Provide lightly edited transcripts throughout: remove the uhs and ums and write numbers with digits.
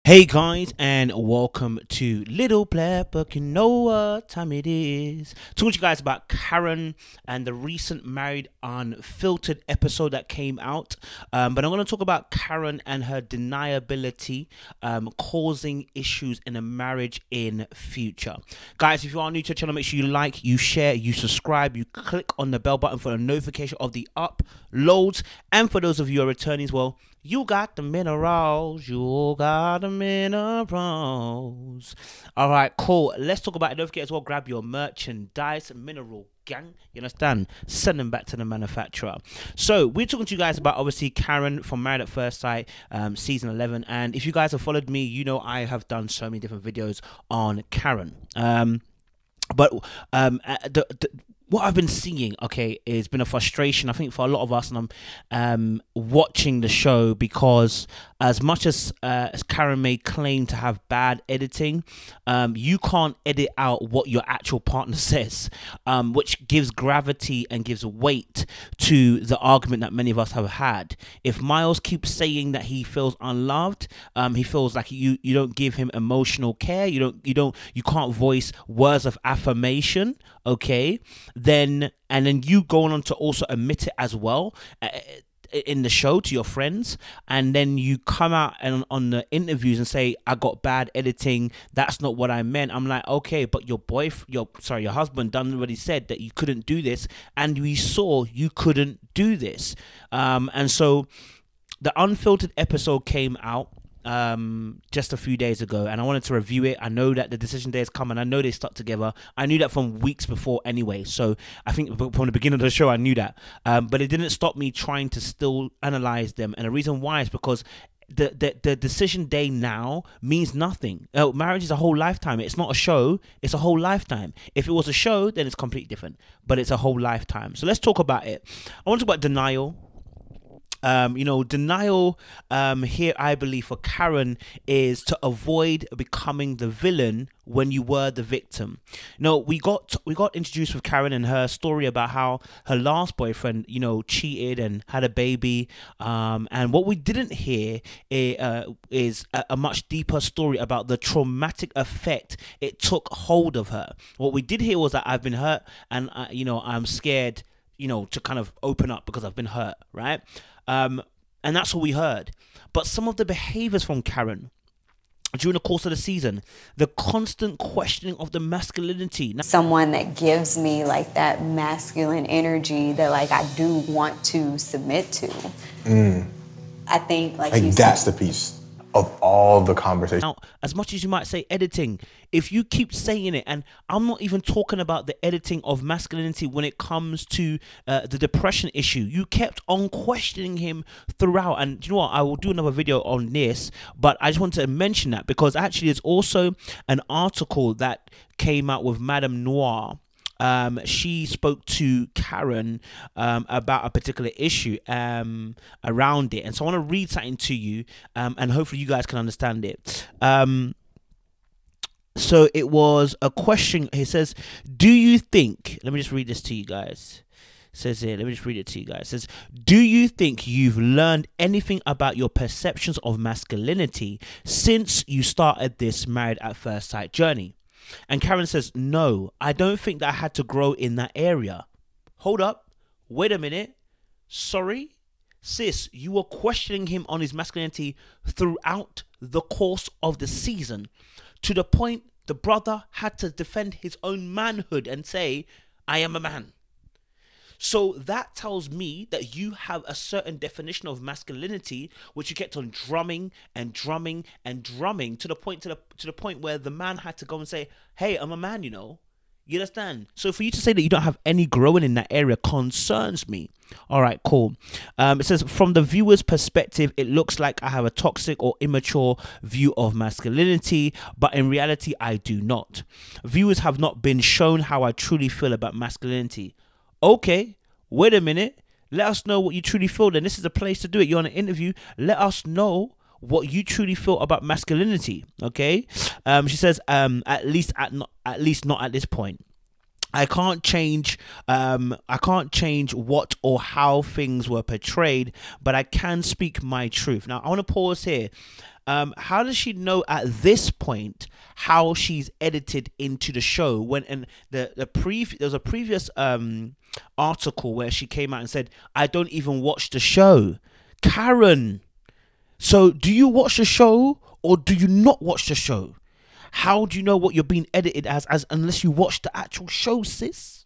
Hey guys, and welcome to Little Blair Book. You know what time it is. Talking to you guys about Karen and the recent Married Unfiltered episode that came out. But I'm going to talk about Karen and her deniability causing issues in a marriage in future. Guys, if you are new to the channel, make sure you like, you share, you subscribe, you click on the bell button for a notification of the uploads. And for those of you who are returning as well, you got the minerals. You got the minerals. All right, cool. Let's talk about it. Don't forget as well, grab your merchandise, mineral gang. You understand? Send them back to the manufacturer. So we're talking to you guys about, obviously, Karen from Married at First Sight, season 11. And if you guys have followed me, you know I have done so many different videos on Karen. What I've been seeing, okay, has been a frustration, I think, for a lot of us, and I'm watching the show because as much as Karen may claim to have bad editing, you can't edit out what your actual partner says, which gives gravity and gives weight to the argument that many of us have had. If Miles keeps saying that he feels unloved, he feels like you don't give him emotional care, you can't voice words of affirmation, okay, then you going on to also admit it as well in the show to your friends, and then you come out and on the interviews and say, I got bad editing, that's not what I meant. I'm like, okay, but your husband done already said that you couldn't do this, and we saw you couldn't do this. And so the Unfiltered episode came out just a few days ago, and I wanted to review it. I know that the decision day has come, and I know they stuck together. I knew that from weeks before anyway, so I think from the beginning of the show I knew that, but it didn't stop me trying to still analyze them. And the reason why is because the decision day now means nothing. Marriage is a whole lifetime. It's not a show, it's a whole lifetime. If it was a show, then it's completely different, but it's a whole lifetime. So let's talk about it. I want to talk about denial. Denial here, I believe, for Karen is to avoid becoming the villain when you were the victim. We got introduced with Karen and her story about how her last boyfriend, cheated and had a baby. And what we didn't hear is a much deeper story about the traumatic effect it took hold of her. What we did hear was that I've been hurt, and I'm scared, to kind of open up because I've been hurt, right? And that's all we heard. But some of the behaviors from Karen during the course of the season, the constant questioning of the masculinity. Someone that gives me like that masculine energy that like I do want to submit to. I think like that's the piece of all the conversation. Now, as much as you might say editing, if you keep saying it, and I'm not even talking about the editing of masculinity when it comes to the depression issue, you kept on questioning him throughout. And you know what, I will do another video on this, but I just want to mention that because actually there's also an article that came out with Madame Noir. She spoke to Karen about a particular issue around it, and so I want to read something to you, and hopefully you guys can understand it. So it was a question. He says, do you think, let me just read this to you guys. It says here, let me just read it to you guys. It says, do you think you've learned anything about your perceptions of masculinity since you started this Married at First Sight journey? And Karen says, no, I don't think that I had to grow in that area. Hold up. Wait a minute. Sorry? Sis, you were questioning him on his masculinity throughout the course of the season, to the point the brother had to defend his own manhood and say, I am a man. So that tells me that you have a certain definition of masculinity, which you kept on drumming and drumming and drumming to the point where the man had to go and say, hey, I'm a man, You understand? So for you to say that you don't have any growing in that area concerns me. All right, cool. It says, from the viewer's perspective, it looks like I have a toxic or immature view of masculinity, but in reality, I do not. Viewers have not been shown how I truly feel about masculinity. Okay, wait a minute. Let us know what you truly feel. Then this is a place to do it. You're on an interview. Let us know what you truly feel about masculinity. Okay. She says, at least not at this point. I can't change what or how things were portrayed, but I can speak my truth. Now I want to pause here. How does she know at this point how she's edited into the show? When there was a previous article where she came out and said, I don't even watch the show. Karen, so do you watch the show or do you not watch the show? How do you know what you're being edited as unless you watch the actual show, sis?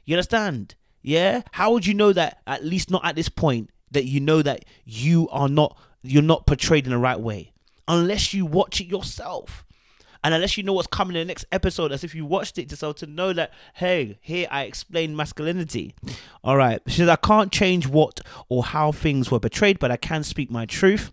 You understand? Yeah? How would you know that, at least not at this point, that you know that you're not portrayed in the right way? Unless you watch it yourself. And unless you know what's coming in the next episode, as if you watched it yourself, to know that, hey, here I explain masculinity. All right. She says, I can't change what or how things were portrayed, but I can speak my truth.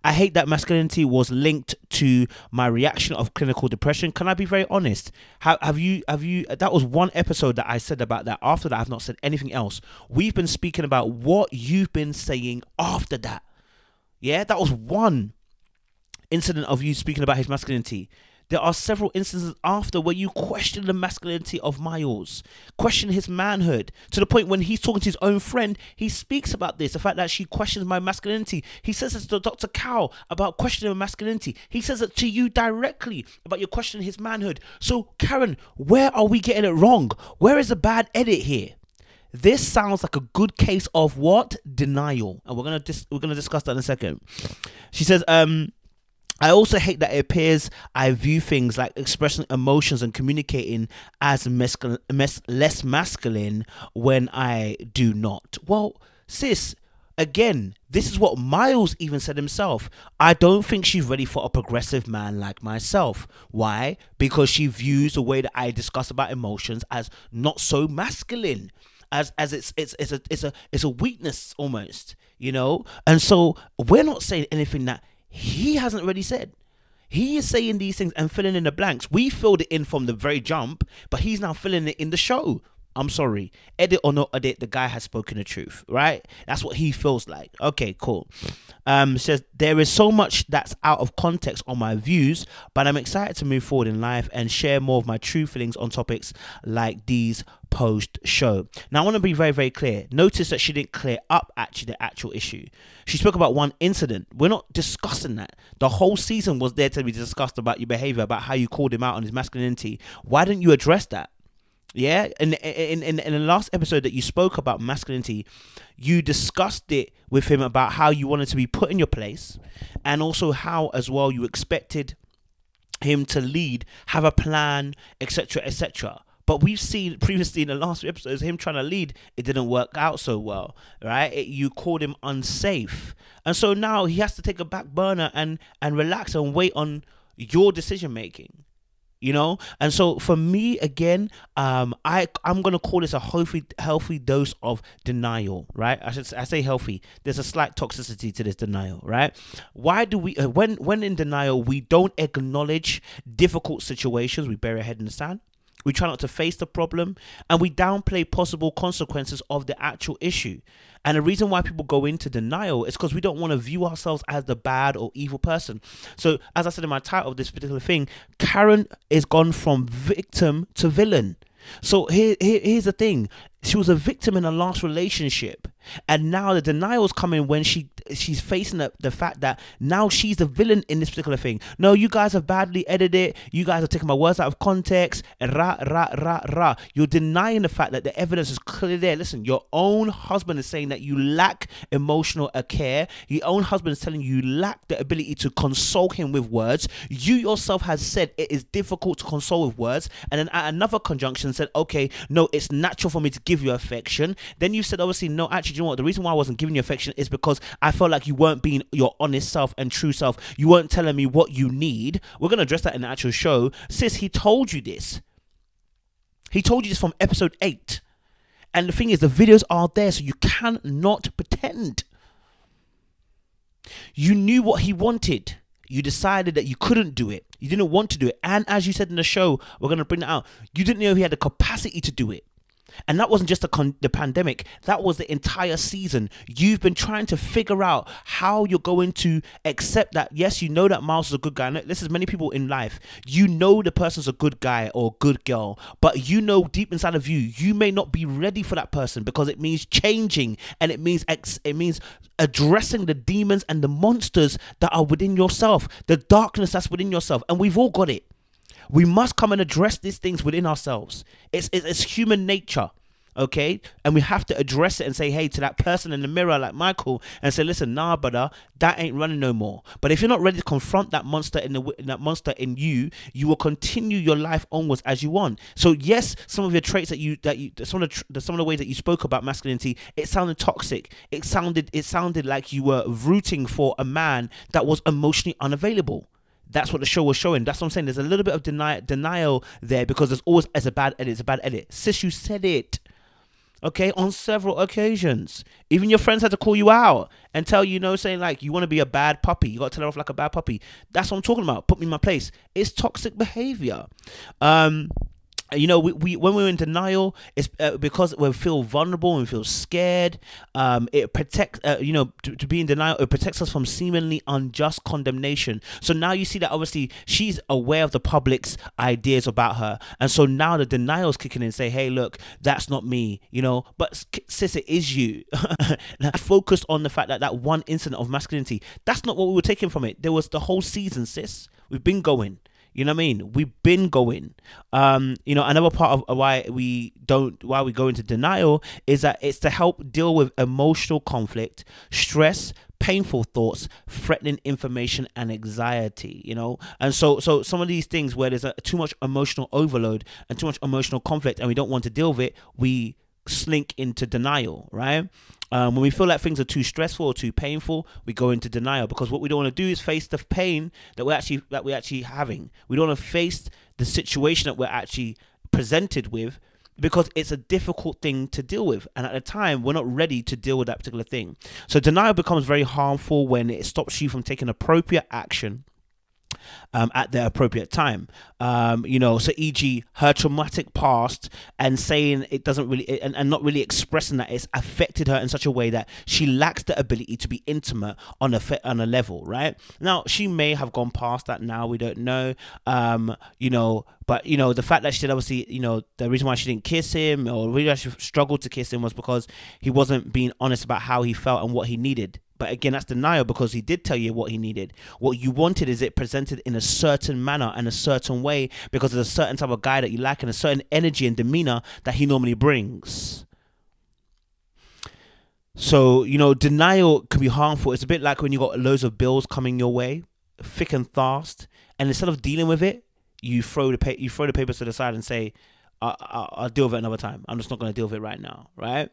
I hate that masculinity was linked to my reaction of clinical depression. Can I be very honest? Have you, that was one episode that I said about that. After that, I've not said anything else. We've been speaking about what you've been saying after that. Yeah, that was one incident of you speaking about his masculinity. There are several instances after where you question the masculinity of Miles, question his manhood, to the point when he's talking to his own friend, he speaks about this, the fact that she questions my masculinity. He says it to Dr. Cow about questioning masculinity. He says it to you directly about your questioning his manhood. So, Karen, where are we getting it wrong? Where is the bad edit here? This sounds like a good case of what? Denial. And we're gonna discuss that in a second. She says, I also hate that it appears I view things like expressing emotions and communicating as less masculine when I do not. Well, sis, again, this is what Miles even said himself. I don't think she's ready for a progressive man like myself. Why? Because she views the way that I discuss about emotions as not so masculine. As it's a weakness almost, you know? And so we're not saying anything that he hasn't already said. He is saying these things and filling in the blanks. We filled it in from the very jump, but he's now filling it in the show. I'm sorry. Edit or not edit, the guy has spoken the truth, right? That's what he feels like. Okay, cool. Says, there is so much that's out of context on my views, but I'm excited to move forward in life and share more of my true feelings on topics like these post-show. Now, I want to be very, very clear. Notice that she didn't clear up actually the actual issue. She spoke about one incident. We're not discussing that. The whole season was there to be discussed about your behavior, about how you called him out on his masculinity. Why didn't you address that? Yeah, in the last episode that you spoke about masculinity, you discussed it with him about how you wanted to be put in your place, and also how as well you expected him to lead, have a plan, etc., etc. But we've seen previously in the last few episodes him trying to lead, it didn't work out so well, right? You called him unsafe, and so now he has to take a back burner and relax and wait on your decision making. You know, and so for me again, I'm gonna call this a healthy dose of denial, right? I say healthy. There's a slight toxicity to this denial, right? Why do we, when in denial, we don't acknowledge difficult situations? We bury our head in the sand. We try not to face the problem, and we downplay possible consequences of the actual issue. And the reason why people go into denial is because we don't want to view ourselves as the bad or evil person. So, as I said in my title of this particular thing, Karen is gone from victim to villain. So here's the thing. She was a victim in a last relationship, and now the denial is coming when she's facing the fact that now she's the villain in this particular thing. No, you guys have badly edited it. You guys are taking my words out of context. You're denying the fact that the evidence is clear there. Listen, your own husband is saying that you lack emotional care. Your own husband is telling you lack the ability to console him with words. You yourself has said it is difficult to console with words, and then at another conjunction said, okay, no, it's natural for me to give you affection. Then you said, obviously, no, actually, you know what? The reason why I wasn't giving you affection is because I felt like you weren't being your honest self and true self. You weren't telling me what you need. We're going to address that in the actual show. Sis, he told you this. He told you this from episode 8. And the thing is, the videos are there, so you cannot pretend. You knew what he wanted. You decided that you couldn't do it. You didn't want to do it. And as you said in the show, we're going to bring that out. You didn't know he had the capacity to do it. And that wasn't just the pandemic. That was the entire season. You've been trying to figure out how you're going to accept that. Yes, you know that Miles is a good guy. And this is many people in life. You know the person's a good guy or good girl, but you know deep inside of you, you may not be ready for that person because it means changing, and it means addressing the demons and the monsters that are within yourself, the darkness that's within yourself. And we've all got it. We must come and address these things within ourselves. It's human nature, okay? And we have to address it and say, hey, to that person in the mirror like Michael, and say, listen, nah, brother, that ain't running no more. But if you're not ready to confront that monster in you, you will continue your life onwards as you want. So yes, some of your traits some of the ways that you spoke about masculinity, it sounded toxic. It sounded like you were rooting for a man that was emotionally unavailable. That's what the show was showing. That's what I'm saying. There's a little bit of denial there because there's always a bad edit. It's a bad edit. Sis, you said it. Okay, on several occasions. Even your friends had to call you out and tell you, saying like, you want to be a bad puppy. You got to tell her off like a bad puppy. That's what I'm talking about. Put me in my place. It's toxic behavior. We when we're in denial, it's because we feel vulnerable and we feel scared. It protects, to be in denial, it protects us from seemingly unjust condemnation. So now you see that obviously she's aware of the public's ideas about her, and so now the denial's kicking in and say, hey, look, that's not me, but sis, it is you. Focused on the fact that one incident of masculinity, that's not what we were taking from it. There was the whole season, sis. We've been going. You know what I mean? We've been going. Another part of why we go into denial is that it's to help deal with emotional conflict, stress, painful thoughts, threatening information, and anxiety, And so some of these things where there's too much emotional overload and too much emotional conflict and we don't want to deal with it, we slink into denial, right? When we feel like things are too stressful or too painful, we go into denial because what we don't want to do is face the pain that we're actually having. We don't want to face the situation that we're actually presented with because it's a difficult thing to deal with, and at the time we're not ready to deal with that particular thing. So denial becomes very harmful when it stops you from taking appropriate action at the appropriate time. So e.g. her traumatic past and saying it doesn't really, and not really expressing that it's affected her in such a way that she lacks the ability to be intimate on a level, right? Now, she may have gone past that now, we don't know, but the fact that she said, obviously, the reason why she didn't kiss him or really actually struggled to kiss him was because he wasn't being honest about how he felt and what he needed. But again, that's denial because he did tell you what he needed. What you wanted is it presented in a certain manner and a certain way because there's a certain type of guy that you like and a certain energy and demeanor that he normally brings. So, denial can be harmful. It's a bit like when you got loads of bills coming your way, thick and fast, and instead of dealing with it, you throw the papers to the side and say, I'll deal with it another time. I'm just not going to deal with it right now, right?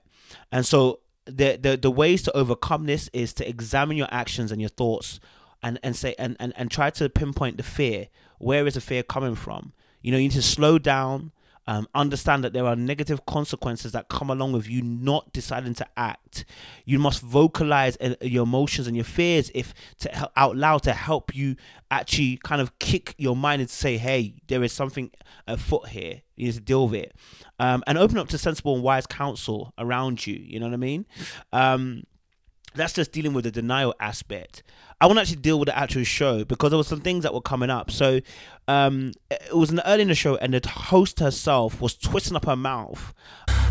And so the ways to overcome this is to examine your actions and your thoughts and say and try to pinpoint the fear. Where is the fear coming from? You need to slow down, understand that there are negative consequences that come along with you not deciding to act. You must vocalize your emotions and your fears out loud to help you actually kind of kick your mind and say, hey, there is something afoot here. You need to deal with it. And open up to sensible and wise counsel around you. You know what I mean? That's just dealing with the denial aspect. I want to actually deal with the actual show because there were some things that were coming up. So it was early in the show and the host herself was twisting up her mouth.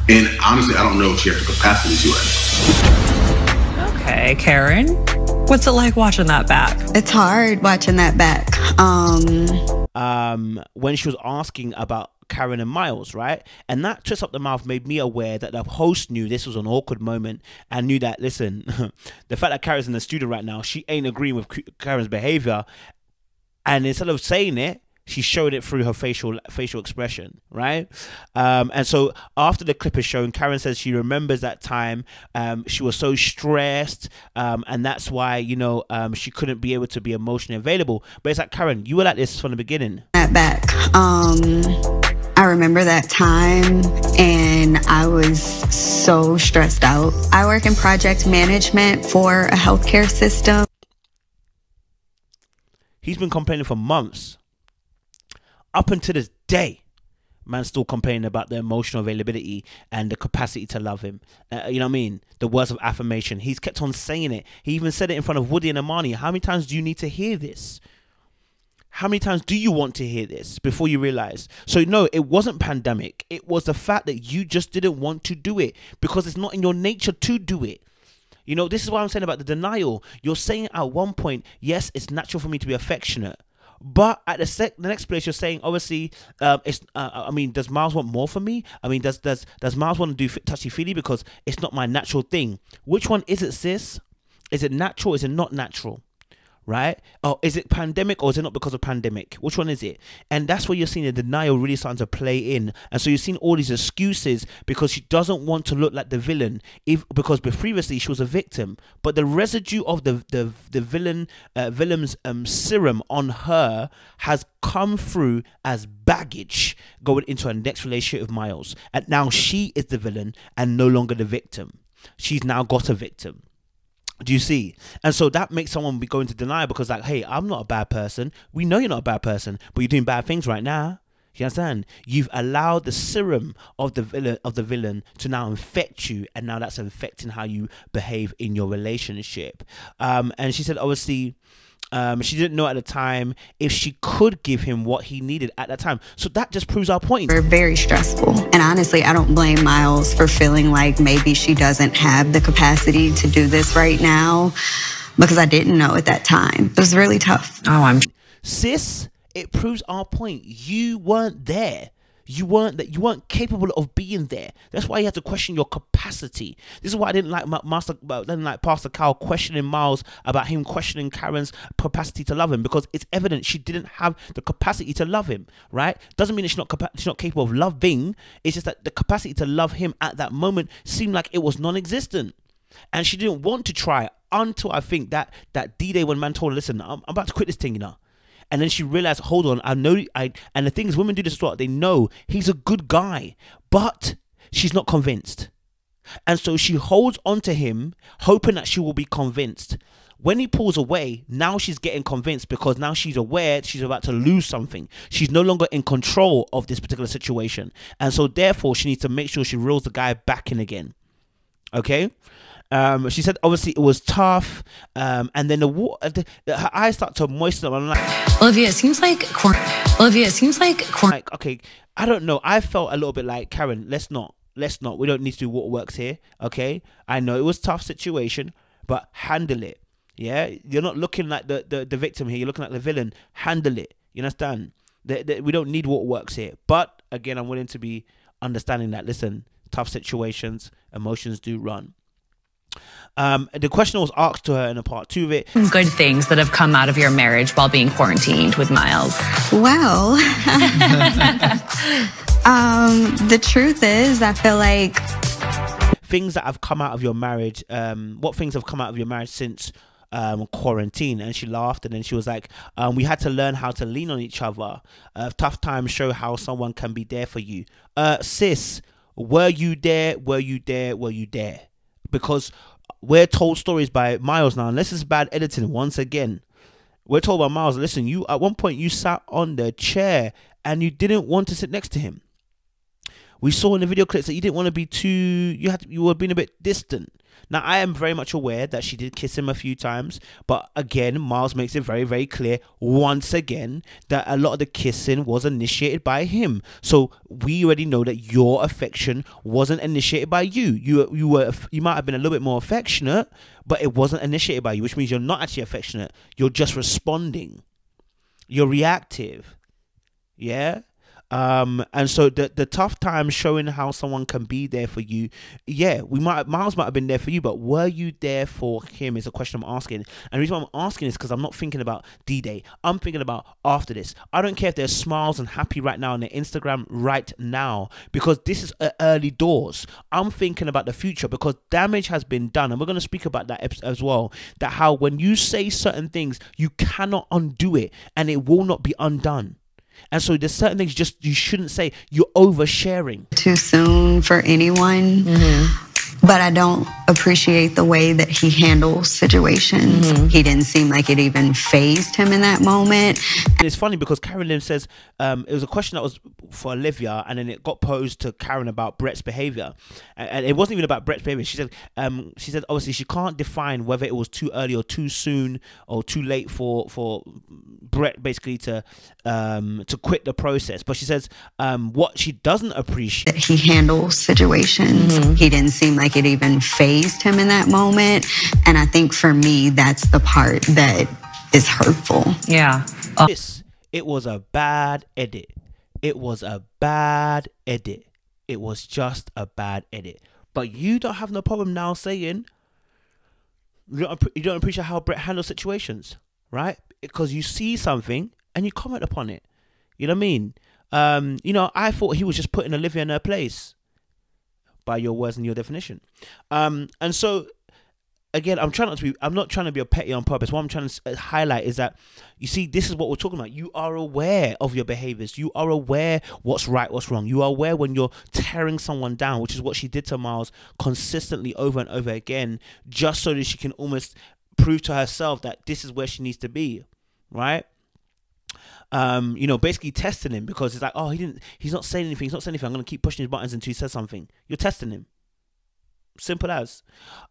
And honestly, I don't know if she has the capacity to it. Okay, Karen. What's it like watching that back? It's hard watching that back. When she was asking about Karen and Miles, right? And that twist up the mouth made me aware that the host knew this was an awkward moment and knew that, listen, the fact that Karen's in the studio right now, she ain't agreeing with Karen's behavior. And instead of saying it, she showed it through her facial expression, right? And so after the clip is shown, Karen says she remembers that time. She was so stressed, and that's why she couldn't be able to be emotionally available. But it's like, Karen, you were like this from the beginning. Back, I remember that time, and I was so stressed out. I work in project management for a healthcare system. He's been complaining for months. Up until this day, Man's still complaining about the emotional availability and the capacity to love him. You know what I mean? The words of affirmation. He's kept on saying it. He even said it in front of Woody and Amani. How many times do you need to hear this? How many times do you want to hear this before you realize? So no, it wasn't pandemic. It was the fact that you just didn't want to do it because it's not in your nature to do it. You know, this is what I'm saying about the denial. You're saying at one point, yes, it's natural for me to be affectionate. But at the next place, you're saying, obviously, I mean, does Miles want more from me? I mean, does Miles want to do touchy-feely because it's not my natural thing? Which one is it, sis? Is it natural? Is it not natural? Right? Oh, is it pandemic or is it not because of pandemic? Which one is it? And that's where you're seeing the denial really starting to play in. And so you're seeing all these excuses because she doesn't want to look like the villain, because previously she was a victim. But the residue of the villain's serum on her has come through as baggage going into her next relationship with Miles. And now she is the villain and no longer the victim. She's now got a victim. Do you see? And so that makes someone be going to denial because, like, hey, I'm not a bad person. We know you're not a bad person, but you're doing bad things right now. You understand? You've allowed the serum of the villain to now infect you, and now that's infecting how you behave in your relationship. And she said, obviously, she didn't know at the time if she could give him what he needed at that time. So that just proves our point. They're very stressful. And honestly, I don't blame Miles for feeling like maybe she doesn't have the capacity to do this right now, because I didn't know at that time. It was really tough. Sis, it proves our point. You weren't there. You weren't capable of being there. That's why you had to question your capacity. This is why I didn't like Pastor Cal questioning Miles about him questioning Karen's capacity to love him, because it's evident she didn't have the capacity to love him, right? Doesn't mean that she's not capable of loving. It's just that the capacity to love him at that moment seemed like it was non-existent. And she didn't want to try until I think that D-Day when man told her, listen, I'm about to quit this thing, you know. And then she realized, hold on, and the thing is, women do this as well. They know he's a good guy, but she's not convinced. And so she holds on to him, hoping that she will be convinced. When he pulls away, now she's getting convinced, because now she's aware she's about to lose something. She's no longer in control of this particular situation. And so therefore, she needs to make sure she reels the guy back in again. Okay? She said obviously it was tough, and then her eyes start to moisten up. I'm like, Olivia, it seems like like, okay, I don't know. I felt a little bit like, Karen, let's not. We don't need to do waterworks here. Okay, I know it was a tough situation, but handle it. Yeah, you're not looking like the victim here. You're looking like the villain. Handle it. You understand? We don't need waterworks here. But again, I'm willing to be understanding that. Listen, tough situations, emotions do run. The question was asked to her in a part 2 of it. Good things that have come out of your marriage while being quarantined with Miles. Well, the truth is, I feel like things that have come out of your marriage. What things have come out of your marriage since quarantine? And she laughed, and then she was like, we had to learn how to lean on each other. Tough times show how someone can be there for you. Sis, were you there? Because we're told stories by Miles now, and this is bad editing once again. We're told by Miles, listen, you at one point you sat on the chair and you didn't want to sit next to him. We saw in the video clips that you didn't want to be you were being a bit distant. Now, I am very much aware that she did kiss him a few times, but again, Miles makes it very, very clear once again that a lot of the kissing was initiated by him. So we already know that your affection wasn't initiated by you. You might have been a little bit more affectionate, but it wasn't initiated by you, which means you're not actually affectionate. You're just responding. You're reactive. Yeah. And so the tough times showing how someone can be there for you. Yeah, Miles might have been there for you, but were you there for him is a question I'm asking. And the reason why I'm asking is because I'm not thinking about D-Day. I'm thinking about after this. I don't care if there's smiles and happy right now on their Instagram right now, because this is early doors. I'm thinking about the future, because damage has been done, and we're going to speak about that as well. That how when you say certain things, you cannot undo it, and it will not be undone. And so there's certain things you shouldn't say. You're oversharing. Too soon for anyone. but I don't appreciate the way that he handles situations. He didn't seem like it even fazed him in that moment. And it's funny because Karen Lynn says it was a question that was for Olivia, and then it got posed to Karen about Brett's behavior, and it wasn't even about Brett's behavior. She said obviously she can't define whether it was too early or too soon or too late for Brett basically to quit the process. But she says what she doesn't appreciate, He handles situations. He didn't seem like it even fazed him in that moment. And I think for me, that's the part that is hurtful. Yeah. it was a bad edit. It was a bad edit. It was just a bad edit. But you don't have no problem now saying you don't appreciate how Brett handles situations, right? Because you see something and you comment upon it. You know what I mean? I thought he was just putting Olivia in her place by your words and your definition. And so again, I'm not trying to be a petty on purpose. What I'm trying to highlight is that, you see, this is what we're talking about. You are aware of your behaviors. You are aware what's right, what's wrong. You are aware when you're tearing someone down, which is what she did to Miles consistently over and over again, just so that she can almost prove to herself that this is where she needs to be, right? Basically testing him, because it's like, oh, he's not saying anything. I'm going to keep pushing his buttons until he says something. You're testing him. Simple as.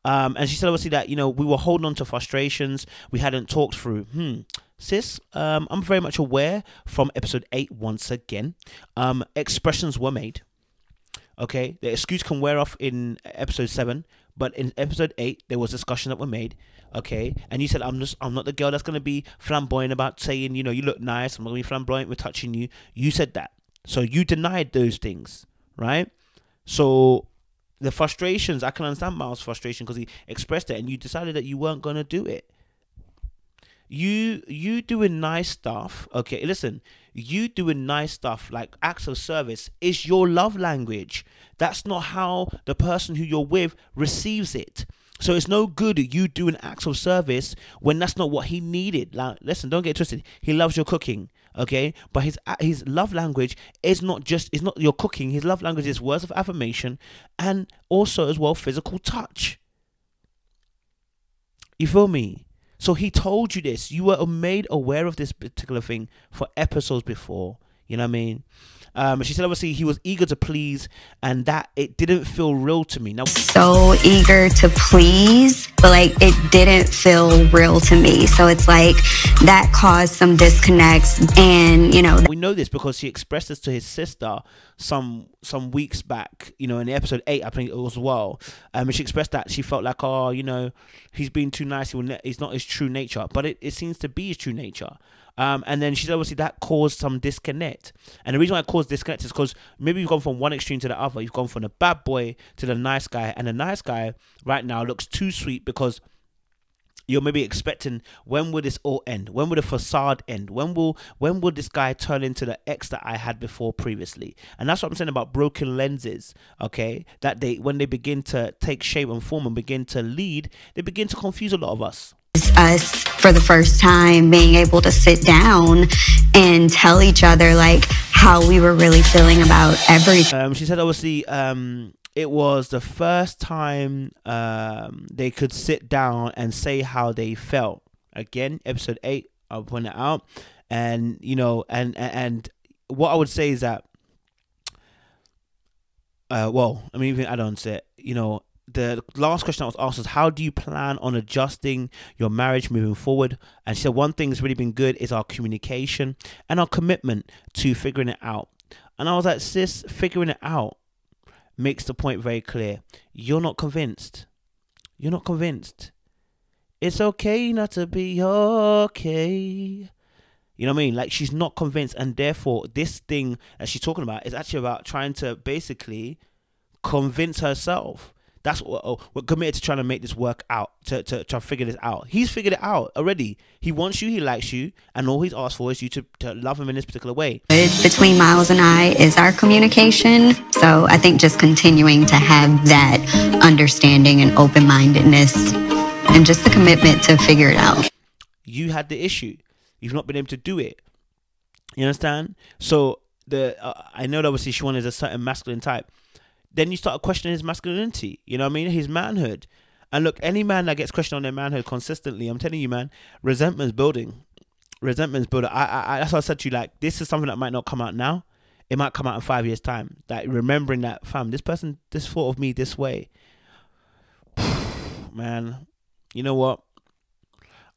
And she said obviously that, we were holding on to frustrations we hadn't talked through. Sis, I'm very much aware from episode 8 once again. Expressions were made. Okay, the excuse can wear off in episode 7, but in episode 8 there was discussion that were made. Okay, and you said I'm not the girl that's gonna be flamboyant about saying, you look nice. I'm not gonna be flamboyant with touching you. You said that, so you denied those things, right? So the frustrations, I can understand Miles' frustration because he expressed it, and you decided that you weren't gonna do it. You doing nice stuff, okay? Listen, you doing nice stuff like acts of service is your love language. That's not how the person who you're with receives it. So it's no good you doing acts of service when that's not what he needed. Like, listen, don't get twisted. He loves your cooking, okay? But his love language is not your cooking. His love language is words of affirmation and also as well physical touch. You feel me? So he told you this. You were made aware of this particular thing for episodes before. You know what I mean? She said obviously he was eager to please and that it didn't feel real to me. Now, So eager to please, but it didn't feel real to me. So it's like that caused some disconnects. And, we know this because she expressed this to his sister some weeks back, in episode 8, I think it was, well. And she expressed that she felt like, oh, he's being too nice. He's not his true nature, but it seems to be his true nature. And then she's obviously that caused some disconnect. And the reason why it caused disconnect is because maybe you've gone from one extreme to the other. You've gone from the bad boy to the nice guy. And the nice guy right now looks too sweet because you're maybe expecting, when will this all end? When will the facade end? When will this guy turn into the ex that I had before previously? And that's what I'm saying about broken lenses, okay? That when they begin to take shape and form and begin to lead, they begin to confuse a lot of us. Us for the first time being able to sit down and tell each other how we were really feeling about everything. She said obviously it was the first time they could sit down and say how they felt. Again, episode 8, I'll point it out. And and what I would say is that even I don't say it, the last question I was asked was, how do you plan on adjusting your marriage moving forward? And she said one thing that's really been good is our communication and our commitment to figuring it out. And I was like, sis, figuring it out makes the point very clear. You're not convinced. You're not convinced. It's okay not to be okay. You know what I mean? She's not convinced, and therefore this thing that she's talking about is actually about trying to basically convince herself. That's what we're committed to, trying to make this work out, to try to figure this out. He's figured it out already. He wants you, he likes you, and all he's asked for is you to love him in this particular way. Between Miles and I is our communication. So I think just continuing to have that understanding and open-mindedness and just the commitment to figure it out. You had the issue. You've not been able to do it. You understand? So I know that obviously Siobhan is a certain masculine type. then you start questioning his masculinity. You know what I mean? His manhood. And look, any man that gets questioned on their manhood consistently, I'm telling you, man, resentment's building. Resentment's building. That's what I said to you. Like, this is something that might not come out now. It might come out in 5 years' time. Like, remembering that, fam, this person, this thought of me this way. Man, you know what?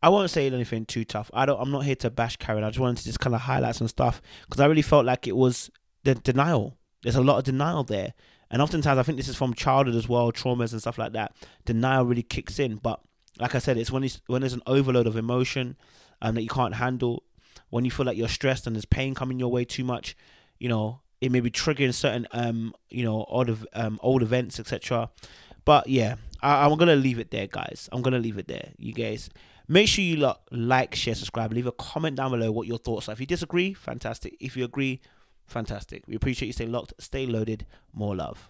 I won't say anything too tough. I'm not here to bash Karen. I just wanted to just kind of highlight some stuff because I really felt like it was the denial. There's a lot of denial there. And oftentimes, I think this is from childhood as well, traumas and stuff like that. Denial really kicks in. But like I said, it's when there's an overload of emotion that you can't handle, when you feel like you're stressed and there's pain coming your way too much, you know, it may be triggering certain, old events, etc. But yeah, I'm going to leave it there, guys. I'm going to leave it there. You guys, make sure you like, share, subscribe, leave a comment down below what your thoughts are. If you disagree, fantastic. If you agree, fantastic. We appreciate you staying locked, stay loaded, more love.